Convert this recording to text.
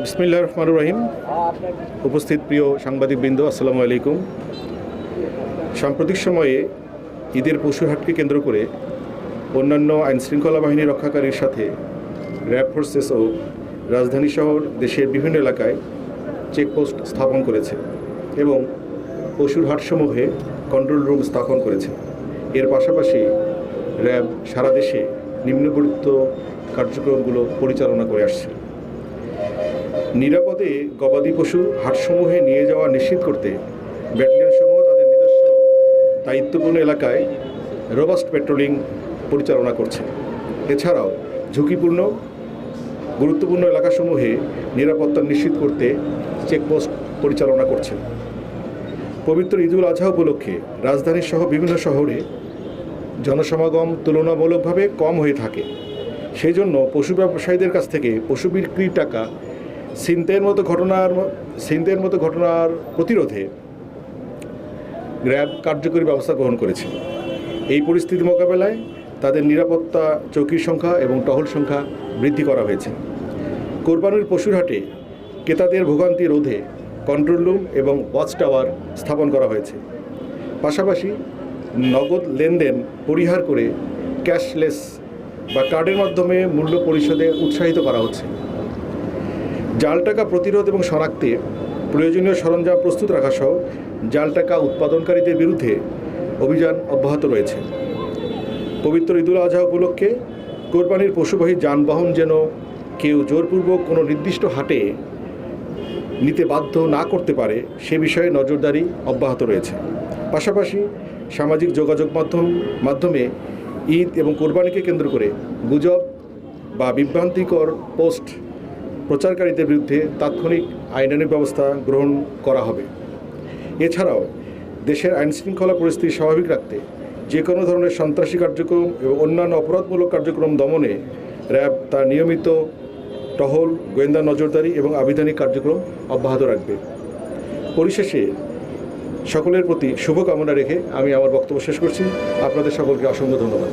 বিসমিল্লাহির রহমানির রহিম। উপস্থিত প্রিয় সাংবাদিকবৃন্দ, আসসালামু আলাইকুম। সাম্প্রতিক সময়ে ঈদের পশুহাটকে কেন্দ্র করে অন্যান্য আইনশৃঙ্খলা বাহিনী রক্ষাকারীর সাথে র্যাব ফোর্সেস ও রাজধানী শহর দেশের বিভিন্ন এলাকায় চেকপোস্ট স্থাপন করেছে এবং পশুর হাটসমূহে কন্ট্রোল রুম স্থাপন করেছে। এর পাশাপাশি র্যাব সারা দেশে নিম্নবর্ণিত কার্যক্রমগুলো পরিচালনা করে আসছে। নিরাপদে গবাদি পশু হাটসমূহে নিয়ে যাওয়া নিশ্চিত করতে ব্যাটালিয়নসমূহ তাদের নিজস্ব দায়িত্বপূর্ণ এলাকায় রোবাস্ট পেট্রোলিং পরিচালনা করছে। এছাড়াও ঝুঁকিপূর্ণ গুরুত্বপূর্ণ এলাকাসমূহে নিরাপত্তা নিশ্চিত করতে চেকপোস্ট পরিচালনা করছে। পবিত্র ঈদুল আজহা উপলক্ষে রাজধানী সহ বিভিন্ন শহরে জনসমাগম তুলনামূলকভাবে কম হয়ে থাকে। সেই জন্য পশু ব্যবসায়ীদের কাছ থেকে পশু বিক্রির টাকা ছিনতাইয়ের মতো ঘটনার প্রতিরোধে র্যাব কার্যকরী ব্যবস্থা গ্রহণ করেছে। এই পরিস্থিতি মোকাবেলায় তাদের নিরাপত্তা চৌকির সংখ্যা এবং টহল সংখ্যা বৃদ্ধি করা হয়েছে। কোরবানির পশুর হাটে ক্রেতাদের ভোগান্তি রোধে কন্ট্রোল রুম এবং ওয়াচ টাওয়ার স্থাপন করা হয়েছে। পাশাপাশি নগদ লেনদেন পরিহার করে ক্যাশলেস বা কার্ডের মাধ্যমে মূল্য পরিশোধে উৎসাহিত করা হচ্ছে। জাল টাকা প্রতিরোধ এবং শনাক্তে প্রয়োজনীয় সরঞ্জাম প্রস্তুত রাখা সহ জাল টাকা উৎপাদনকারীদের বিরুদ্ধে অভিযান অব্যাহত রয়েছে। পবিত্র ঈদুল আজহা উপলক্ষে কোরবানির পশুবাহী যানবাহন যেন কেউ জোরপূর্বক কোনো নির্দিষ্ট হাটে নিতে বাধ্য না করতে পারে সে বিষয়ে নজরদারি অব্যাহত রয়েছে। পাশাপাশি সামাজিক যোগাযোগ মাধ্যমে ঈদ এবং কোরবানিকে কেন্দ্র করে গুজব বা বিভ্রান্তিকর পোস্ট প্রচারকারীদের বিরুদ্ধে তাৎক্ষণিক আইনানুগ ব্যবস্থা গ্রহণ করা হবে। এছাড়াও দেশের আইনশৃঙ্খলা পরিস্থিতি স্বাভাবিক রাখতে যে কোনো ধরনের সন্ত্রাসী কার্যক্রম এবং অন্যান্য অপরাধমূলক কার্যক্রম দমনে র্যাব তার নিয়মিত টহল, গোয়েন্দা নজরদারি এবং আবিধানিক কার্যক্রম অব্যাহত রাখবে। পরিশেষে সকলের প্রতি শুভকামনা রেখে আমি আমার বক্তব্য শেষ করছি। আপনাদের সকলকে অসংখ্য ধন্যবাদ।